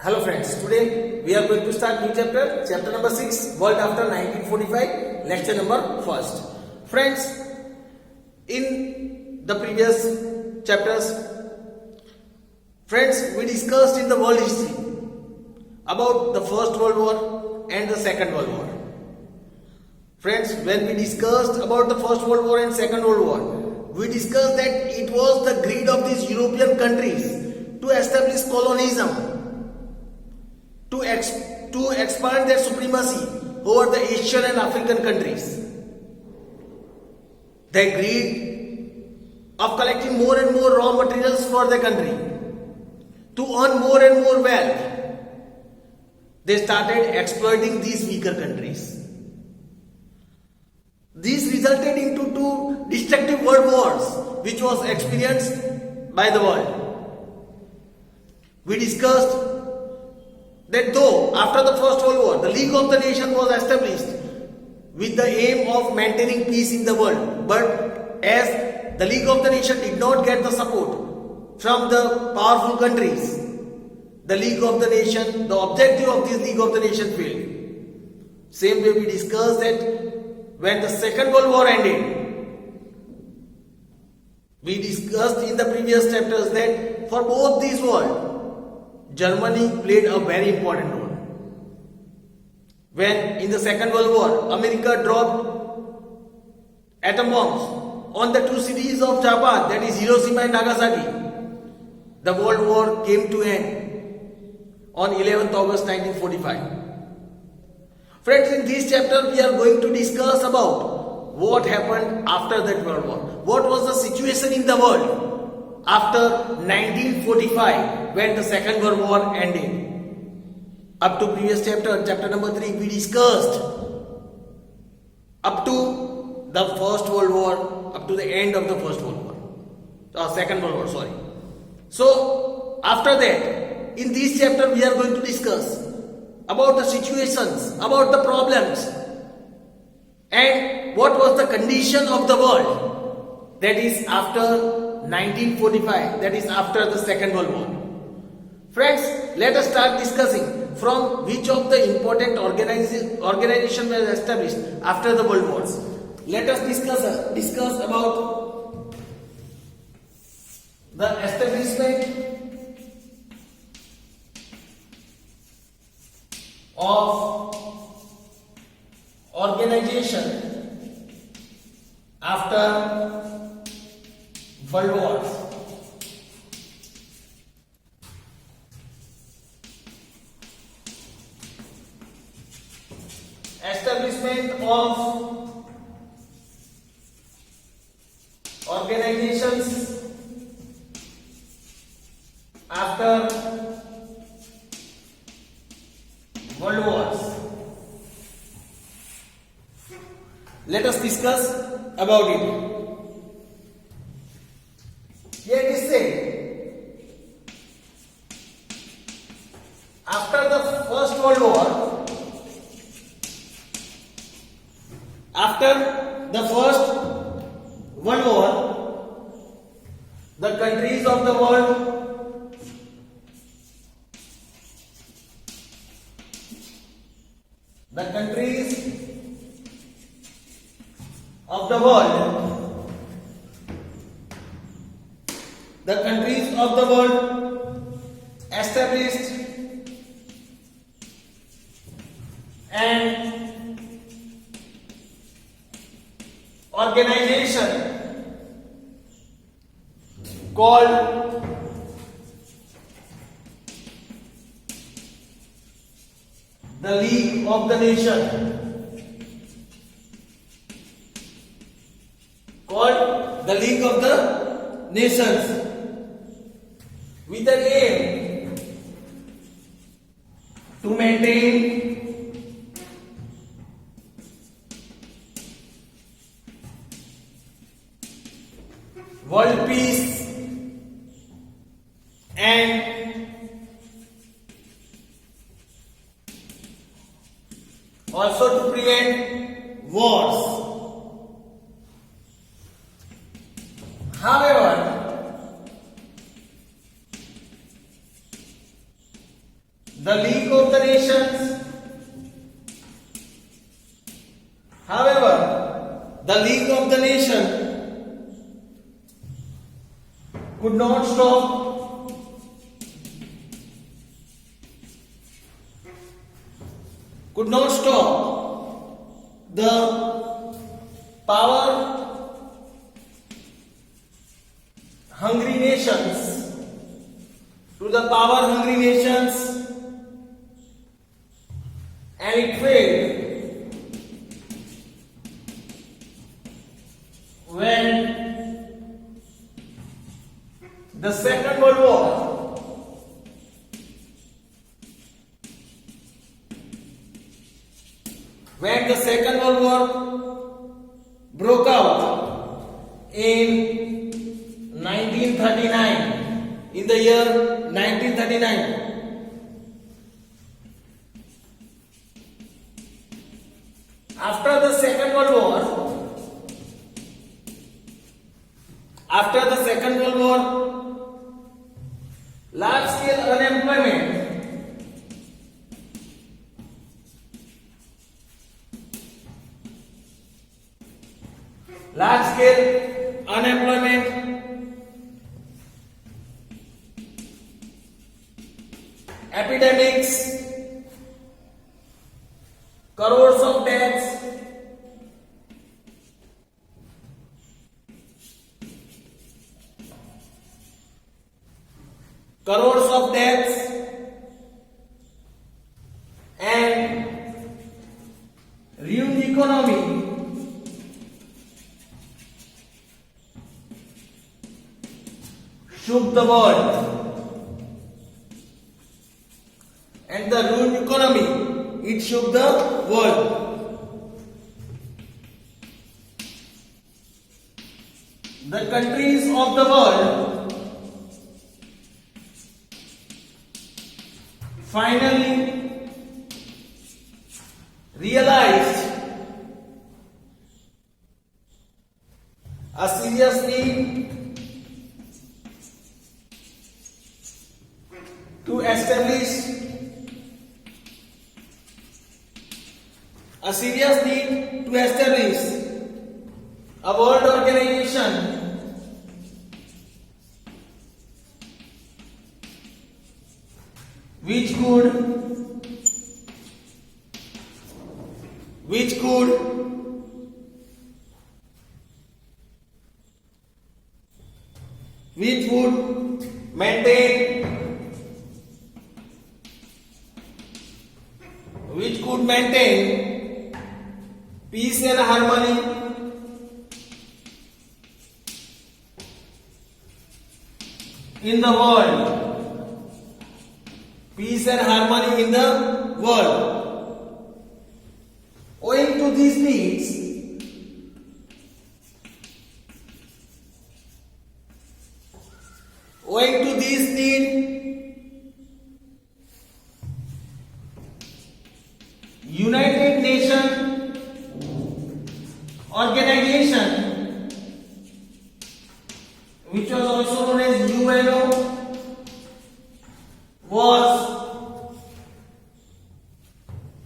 Hello friends, today we are going to start new chapter number 6, World After 1945, lecture number 1st. Friends, in the previous chapters, friends, we discussed in the world history about the First World War and the Second World War. Friends, when we discussed about the First World War and Second World War, we discussed that it was the greed of these European countries to establish colonialism, to expand their supremacy over the Asian and African countries. Their greed of collecting more and more raw materials for their country, to earn more and more wealth, they started exploiting these weaker countries. This resulted into two destructive world wars which was experienced by the world. We discussed that though after the First World War, the League of the Nations was established with the aim of maintaining peace in the world, but as the League of the Nations did not get the support from the powerful countries, the League of the Nations, the objective of this League of the Nations failed. Same way we discussed that when the Second World War ended, we discussed in the previous chapters that for both these wars, Germany played a very important role. When in the Second World War, America dropped atom bombs on the two cities of Japan, that is Hiroshima and Nagasaki, the World War came to end on 11th August 1945. Friends, in this chapter we are going to discuss about what happened after that World War. What was the situation in the world after 1945 when the Second World War ended. Up to previous chapter number 3, we discussed up to the First World War, up to the end of the First World War, Second World War, sorry. So after that, in this chapter we are going to discuss about the situations, about the problems, and what was the condition of the world, that is after 1945, that is after the Second World War. Friends, let us start discussing from which of the important organization was established after the World Wars. Let us discuss about the establishment of organization after World Wars. Establishment of organizations after World Wars. Let us discuss about it. Here it is said, after the First World War, the countries of the world established an organization called the League of the Nations. Called the League of the Nations, with an aim to maintain world peace and also to prevent wars. However, the League of the Nations. However, the League of the Nations could not stop the power hungry nations and it failed when the Second World War broke out in 1939, in the year 1939. After the Second World War, large scale unemployment epidemics, crores of deaths, and ruined economy shook the world. And the ruined economy, it shook the world. The countries of the world finally realized a serious need to establish a world organization which could maintain peace and harmony in the world. Peace and harmony in the world. Owing to these needs, United Nations organization, which was also known as UNO, was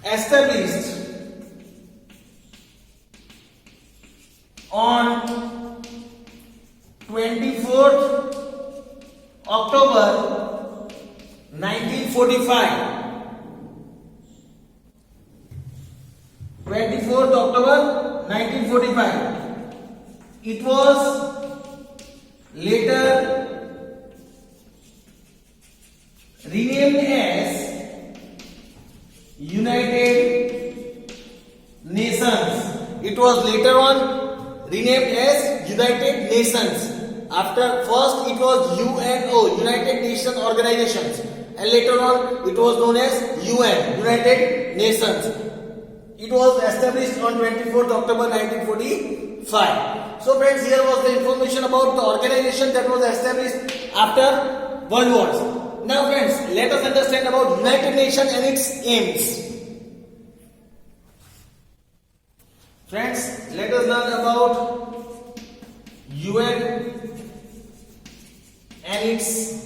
established on 24th October 1945. 24th October 1945. It was later renamed as United Nations. It was later on renamed as United Nations. After first it was UNO, United Nations Organizations, and later on it was known as UN, United Nations. It was established on 24th October 1945. So friends, here was the information about the organization that was established after World Wars. Now friends, let us understand about United Nations and its aims. Friends, let us learn about UN and its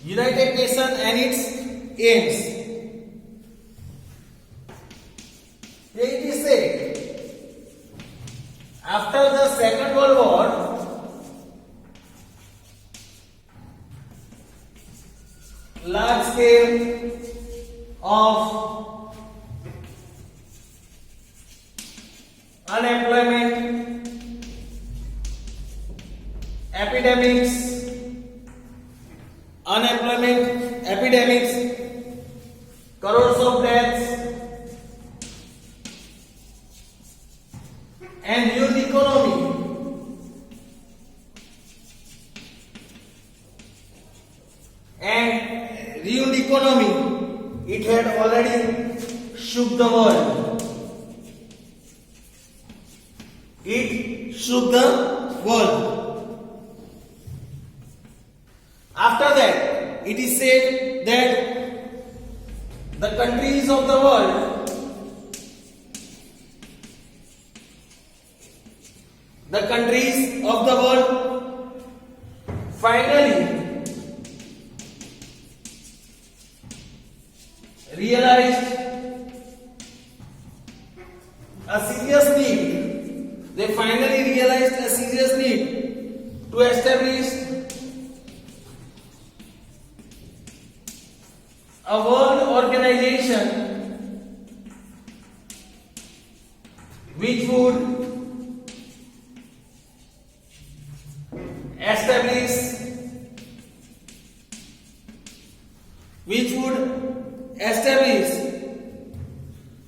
United Nations and its aims. Here it is said, after the Second World War, large scale of unemployment, epidemics, crores of deaths, and huge economy. And ruined economy, it had already shook the world. It shook the world. After that, it is said that the countries of the world finally realized a serious need. They finally realized a serious need to establish a world organization which would establish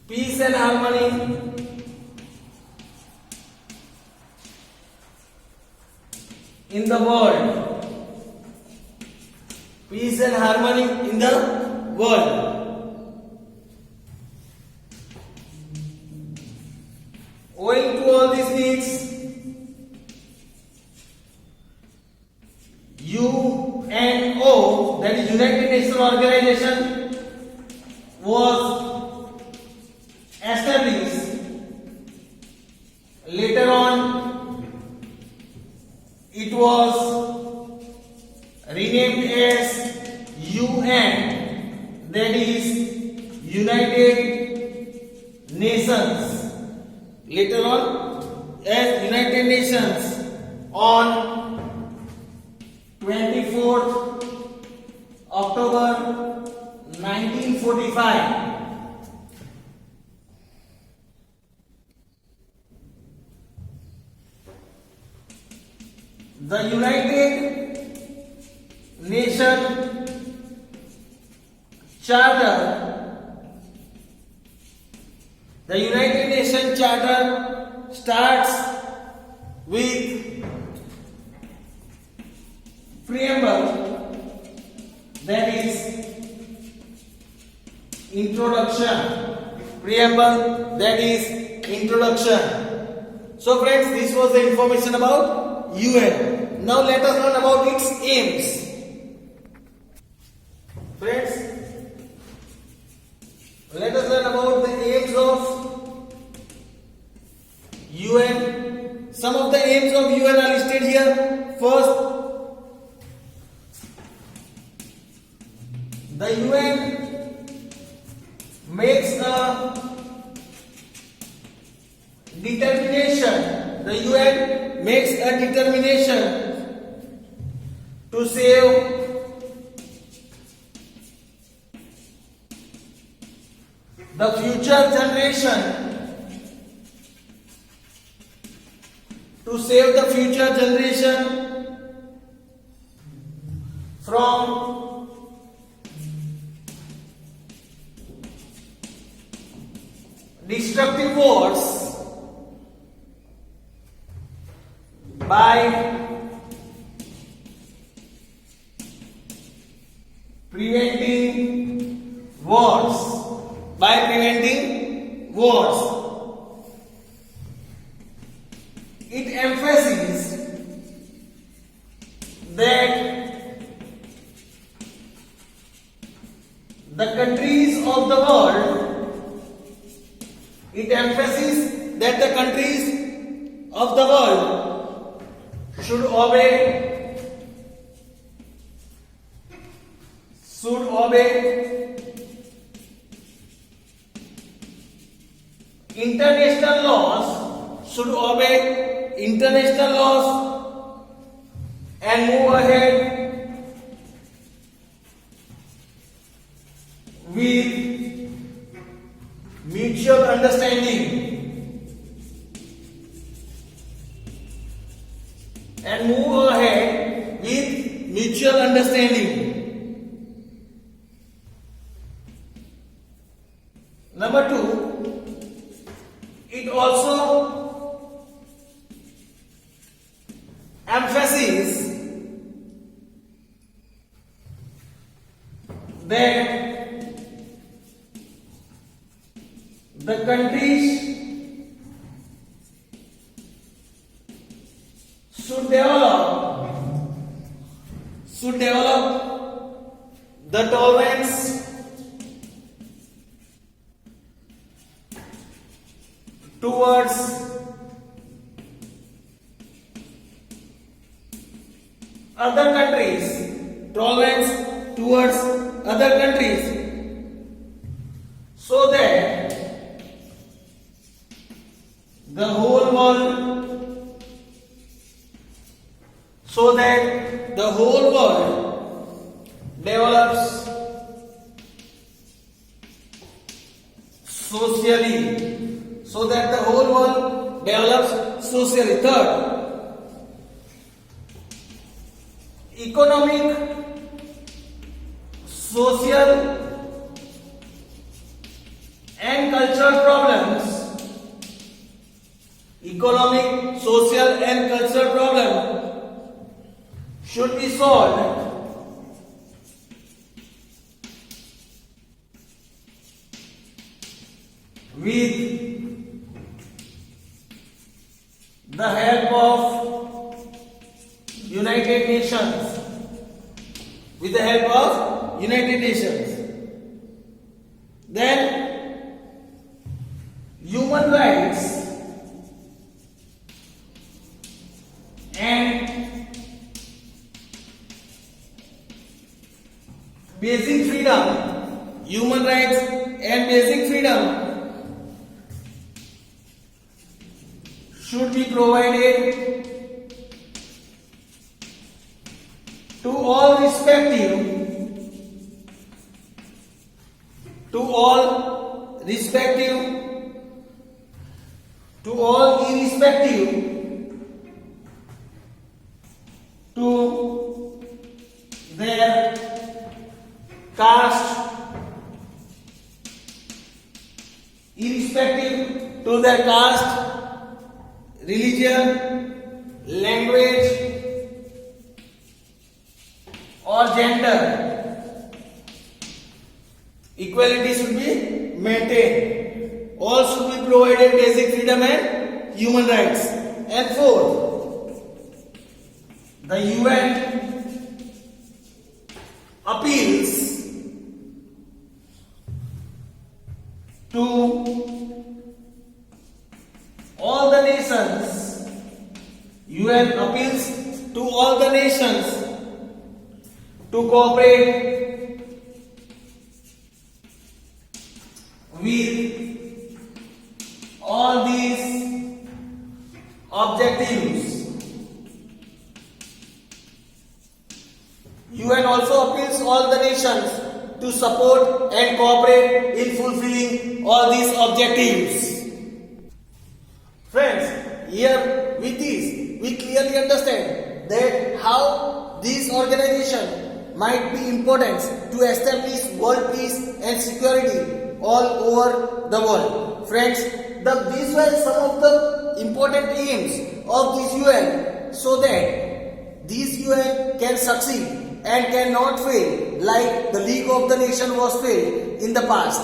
peace and harmony in the world. Peace and harmony in the world. Owing to all these needs, UNO, that is United Nations Organization, was established. Later on, it was renamed as UN, that is United Nations. Later on, as United Nations on 24th October 1945. The United Nations Charter. The United Nations Charter starts with preamble, that is introduction. Preamble, that is introduction. So friends, this was the information about UN. Now let us learn about its aims. Friends, let us learn about the aims of UN. Some of the aims of UN are listed here. First, the UN makes a determination. The UN makes a determination to save the future generation. To save the future generation from destructive wars by preventing wars. It emphasizes that the countries of the world, should obey should obey international laws, should obey international laws and move ahead with mutual understanding and move ahead with mutual understanding. Number 2, it also emphasizes that the countries should develop the tolerance towards other countries, tolerance towards other countries, so that the whole world develops socially. Third, economic, social and cultural problems. Economic, social and cultural problems should be solved with the help of United Nations. With the help of United Nations. Then human rights and basic freedom, human rights and basic freedom should be provided to all irrespective to their caste, religion, language or gender. Equality should be maintained. All should be provided basic freedom and human rights. And fourth, the UN appeals to all the nations. UN appeals to all the nations to cooperate with all these objectives. UN also appeals all the nations to support and cooperate in fulfilling all these objectives. Friends, here with this we clearly understand that how this organization might be important to establish world peace and security all over the world. Friends, these were some of the important aims of this UN, so that this UN can succeed and cannot fail like the League of the Nation was failed in the past.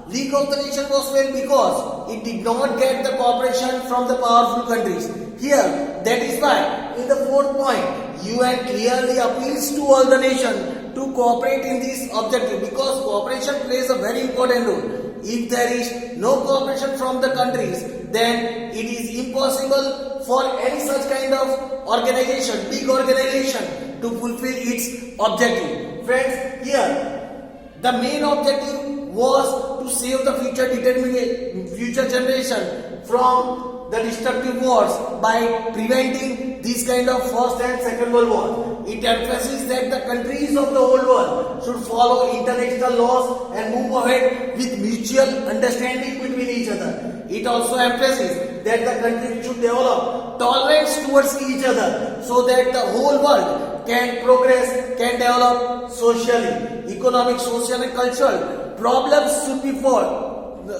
League of the Nation was failed because it did not get the cooperation from the powerful countries. Here, that is why in the fourth point, UN clearly appeals to all the nations to cooperate in this objective, because cooperation plays a very important role. If there is no cooperation from the countries, then it is impossible for any such kind of organization, big organization, to fulfill its objective. Friends, here The main objective was to save the future generation from the destructive wars by preventing these kind of First and Second World War. It emphasizes that the countries of the whole world should follow international laws and move ahead with mutual understanding between each other. It also emphasizes that the countries should develop tolerance towards each other so that the whole world can progress, can develop socially. Economic, social and cultural problems should be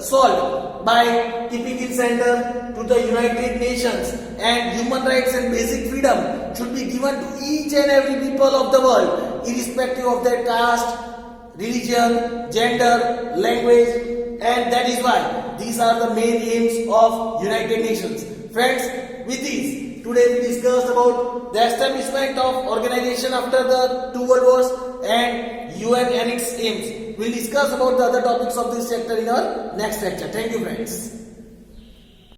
solved by keeping it center to the United Nations, and human rights and basic freedom should be given to each and every people of the world, irrespective of their caste, religion, gender, language, and that is why these are the main aims of United Nations. Friends, with this, today we discussed about the establishment of organization after the two world wars and UN and its aims. We'll discuss about the other topics of this chapter in our next lecture. Thank you, friends.